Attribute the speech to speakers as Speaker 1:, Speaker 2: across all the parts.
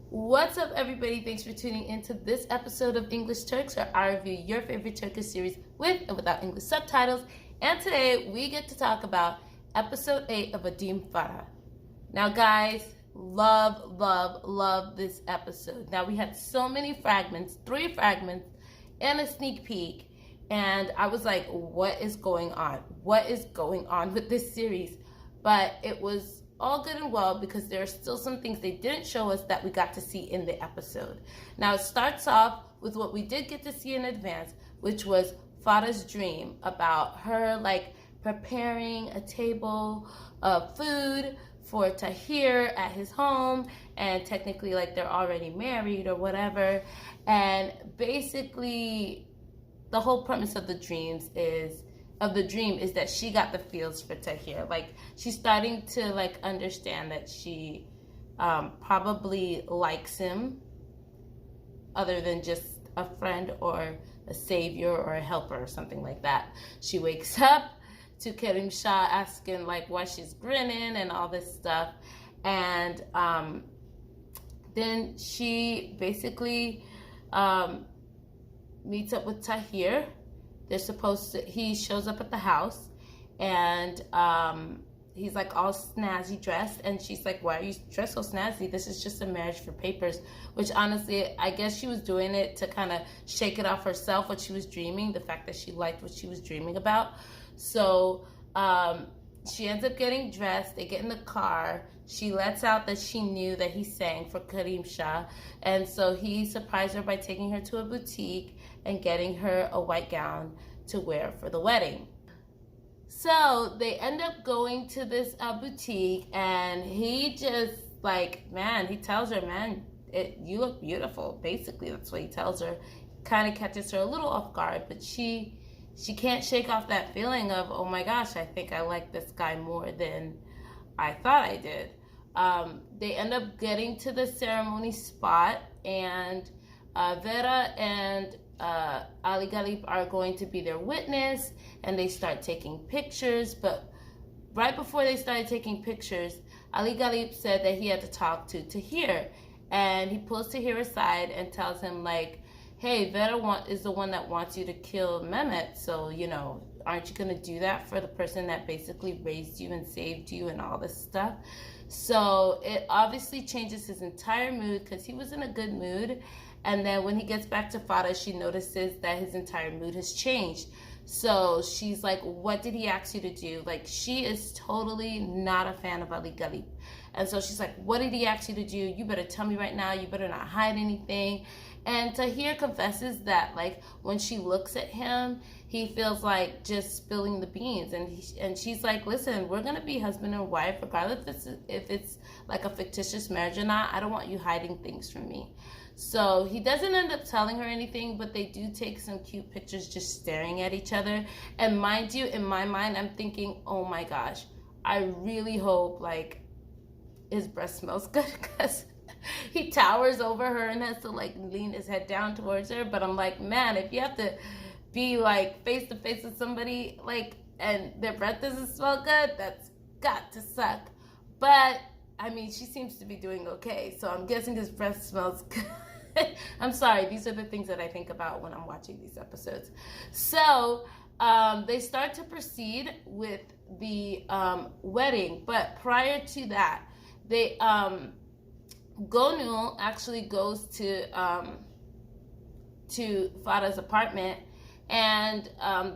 Speaker 1: What's up, everybody? Thanks for tuning into this episode of English Turks, where I review your favorite Turkish series with and without English subtitles. And today we get to talk about episode 8 of Adim Farah. Now, guys, love this episode. Now, we had so many fragments, 3 fragments, and a sneak peek. And I was like, what is going on? What is going on with this series? But it was all good and well because there are still some things they didn't show us that we got to see in the episode. Now, it starts off with what we did get to see in advance, which was Farah's dream about her preparing a table of food for Tahir at his home, and technically they're already married or whatever. And basically the whole premise of the dream is that she got the feels for Tahir. She's starting to understand that she probably likes him other than just a friend or a savior or a helper or something like that. She wakes up to Karim Shah asking why she's grinning and all this stuff. And then she basically meets up with Tahir. He shows up at the house, and he's all snazzy dressed, and she's like, why are you dressed so snazzy? This is just a marriage for papers. Which honestly, I guess she was doing it to kind of shake it off herself, what she was dreaming, the fact that she liked what she was dreaming about. So she ends up getting dressed. They get in the car. She lets out that she knew that he sang for Karim Shah, and so he surprised her by taking her to a boutique and getting her a white gown to wear for the wedding. So they end up going to this boutique, and he just he tells her, you look beautiful. Basically, that's what he tells her. Kind of catches her a little off guard, but she can't shake off that feeling of, oh my gosh, I think I like this guy more than I thought I did. They end up getting to the ceremony spot, and Vera and Ali Galip are going to be their witness, and they start taking pictures. But right before they started taking pictures, Ali Galip said that he had to talk to Tahir, and he pulls Tahir aside and tells him hey, Vera is the one that wants you to kill Mehmet, so aren't you going to do that for the person that basically raised you and saved you and all this stuff? So it obviously changes his entire mood, because he was in a good mood. And then when he gets back to Farah, she notices that his entire mood has changed. So she's like, what did he ask you to do? She is totally not a fan of Ali Galip. And so she's like, what did he ask you to do? You better tell me right now. You better not hide anything. And Tahir confesses that when she looks at him, he feels like just spilling the beans. And she's like, listen, we're going to be husband and wife, regardless if it's a fictitious marriage or not. I don't want you hiding things from me. So he doesn't end up telling her anything, but they do take some cute pictures just staring at each other. And mind you, in my mind, I'm thinking, oh my gosh, I really hope his breath smells good, because he towers over her and has to lean his head down towards her. But I'm like, man, if you have to be face to face with somebody and their breath doesn't smell good, that's got to suck. But I mean, she seems to be doing okay, so I'm guessing his breath smells good. I'm sorry, these are the things that I think about when I'm watching these episodes. So they start to proceed with the wedding, but prior to that, they Gonul actually goes to Farah's apartment, and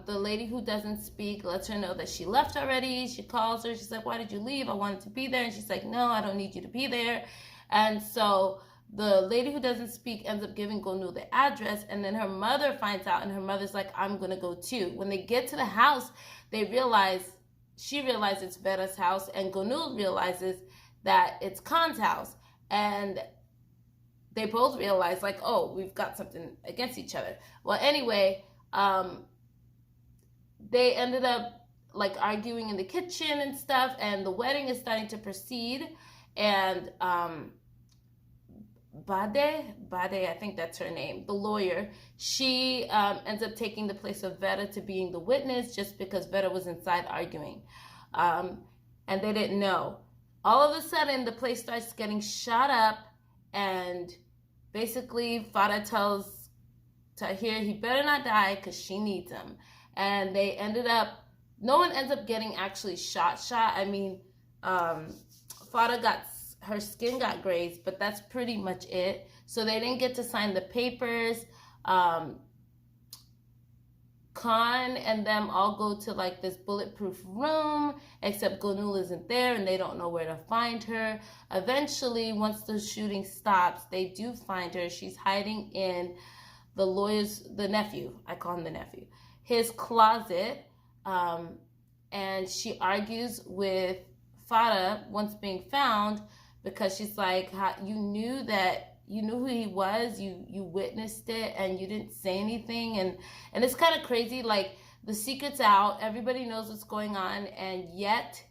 Speaker 1: the lady who doesn't speak lets her know that she left already. She calls her. She's like, why did you leave? I wanted to be there. And she's like, no, I don't need you to be there. And so the lady who doesn't speak ends up giving Gonul the address, and then her mother finds out, and her mother's like, I'm going to go too. When they get to the house, she realizes it's Vera's house, and Gonul realizes that it's Khan's house. And they both realize oh, we've got something against each other. Well, anyway, they ended up arguing in the kitchen and stuff, and the wedding is starting to proceed. And Bade, I think that's her name, the lawyer, she ends up taking the place of Vera to being the witness, just because Vera was inside arguing. And they didn't know. All of a sudden, the place starts getting shot up, and and basically Farah tells Tahir he better not die because she needs him. And they ended up, no one ends up getting actually shot. I mean, Farah got, her skin got grazed, but that's pretty much it. So they didn't get to sign the papers. Khan and them all go to like this bulletproof room, except Gonul isn't there and they don't know where to find her. Eventually, once the shooting stops, they do find her. She's hiding in the nephew, I call him the nephew, his closet. And she argues with Farah once being found, because she's like, you knew who he was, you witnessed it, and you didn't say anything. And it's kind of crazy, like, the secret's out, everybody knows what's going on, and yet,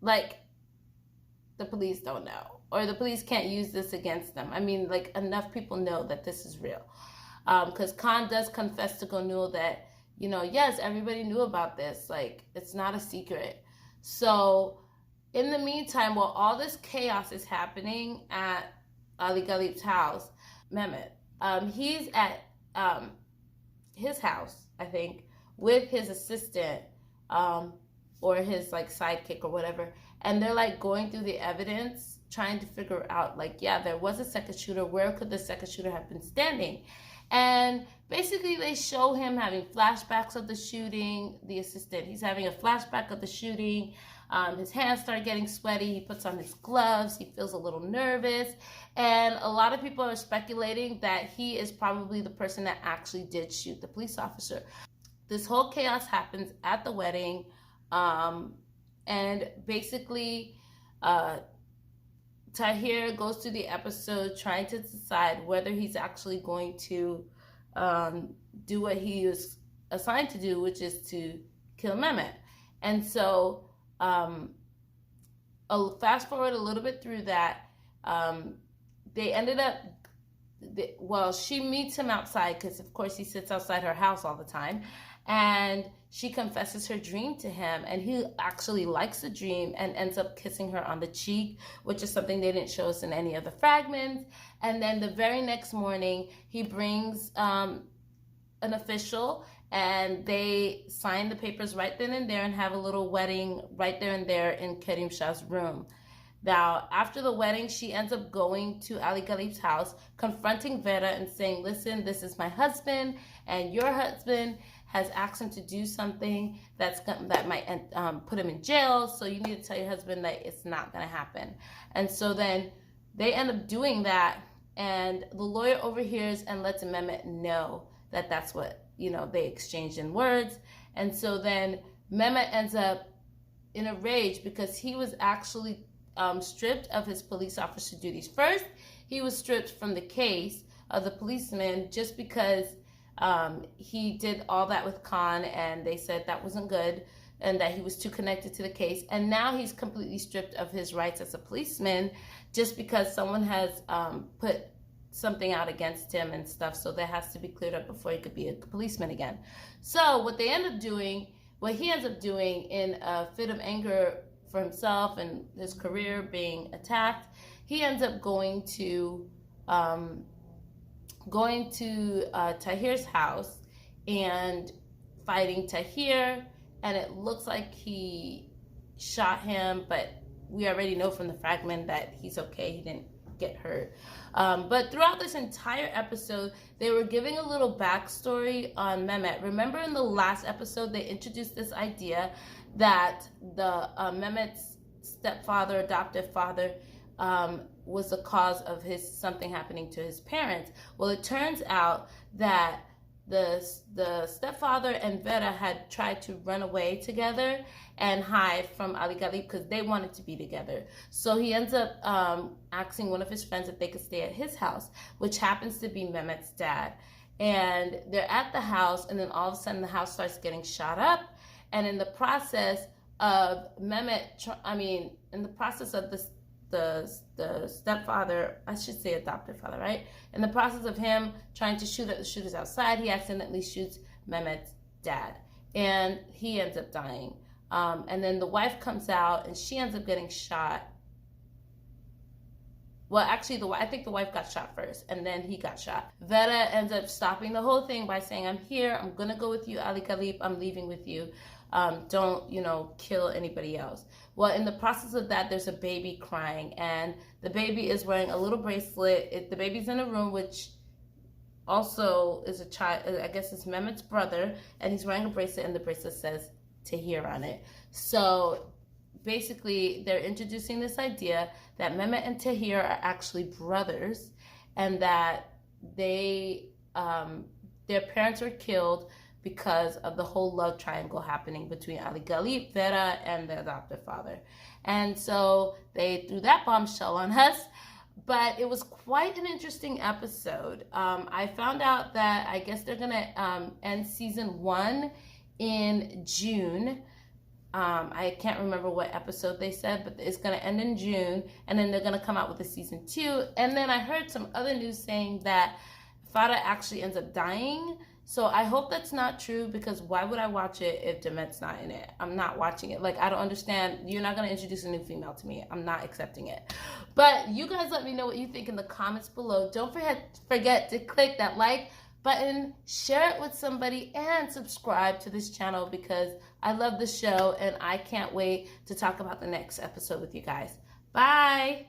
Speaker 1: like, the police don't know, or the police can't use this against them. I mean, like, enough people know that this is real. Because Khan does confess to Gonul that, yes, everybody knew about this, like, it's not a secret. So in the meantime, while all this chaos is happening at Ali Ghalib's house, Mehmet, he's at his house, I think, with his assistant, or his like sidekick or whatever, and they're like going through the evidence, trying to figure out, like, yeah, there was a second shooter. Where could the second shooter have been standing? And basically they show him having flashbacks of the shooting. The assistant, he's having a flashback of the shooting. His hands start getting sweaty. He puts on his gloves. He feels a little nervous. And a lot of people are speculating that he is probably the person that actually did shoot the police officer. This whole chaos happens at the wedding. And basically, Tahir goes through the episode trying to decide whether he's actually going to do what he was assigned to do, which is to kill Mehmet. And so, fast forward a little bit through that, they ended up, she meets him outside, because of course he sits outside her house all the time, and she confesses her dream to him, and he actually likes the dream and ends up kissing her on the cheek, which is something they didn't show us in any of the fragments. And then the very next morning, he brings an official, and they sign the papers right then and there and have a little wedding right there and there in Kerim Shah's room. Now, after the wedding, she ends up going to Ali Ghalib's house, confronting Vera and saying, listen, this is my husband, and your husband has asked him to do something that might put him in jail, so you need to tell your husband that it's not going to happen. And so then they end up doing that, and the lawyer overhears and lets Mehmet know that that's what, they exchanged in words. And so then Mehmet ends up in a rage, because he was actually stripped of his police officer duties. First, he was stripped from the case of the policeman just because he did all that with Khan, and they said that wasn't good and that he was too connected to the case. And now he's completely stripped of his rights as a policeman just because someone has put something out against him and stuff. So that has to be cleared up before he could be a policeman again. So what he ends up doing in a fit of anger for himself and his career being attacked, he ends up going to Tahir's house and fighting Tahir, and it looks like he shot him, but we already know from the fragment that he's okay, he didn't get hurt. But throughout this entire episode, they were giving a little backstory on Mehmet. Remember in the last episode, they introduced this idea that the Mehmet's stepfather, adoptive father, was the cause of something happening to his parents. Well, it turns out that the stepfather and Vera had tried to run away together and hide from Ali Ghalib because they wanted to be together. So he ends up asking one of his friends if they could stay at his house, which happens to be Mehmet's dad. And they're at the house, and then all of a sudden the house starts getting shot up. And in the process of the stepfather, I should say adoptive father, right? In the process of him trying to shoot at the shooters outside, he accidentally shoots Mehmet's dad, and he ends up dying. And then the wife comes out, and she ends up getting shot. Well, actually, I think the wife got shot first, and then he got shot. Vera ends up stopping the whole thing by saying, I'm here, I'm gonna go with you, Ali Khalif, I'm leaving with you. Don't, kill anybody else. Well, in the process of that, there's a baby crying, and the baby is wearing a little bracelet. The baby's in a room, which also is a child, I guess it's Mehmet's brother, and he's wearing a bracelet, and the bracelet says Tahir on it. So basically, they're introducing this idea that Mehmet and Tahir are actually brothers, and that their parents were killed because of the whole love triangle happening between Ali Khalif, Vera, and the adoptive father. And so they threw that bombshell on us. But it was quite an interesting episode. I found out that I guess they're going to end season 1 in June. I can't remember what episode they said, but it's going to end in June. And then they're going to come out with a season 2. And then I heard some other news saying that Farah actually ends up dying. So I hope that's not true, because why would I watch it if Demet's not in it? I'm not watching it. Like, I don't understand. You're not going to introduce a new female to me. I'm not accepting it. But you guys let me know what you think in the comments below. Don't forget to click that like button, share it with somebody, and subscribe to this channel, because I love the show and I can't wait to talk about the next episode with you guys. Bye.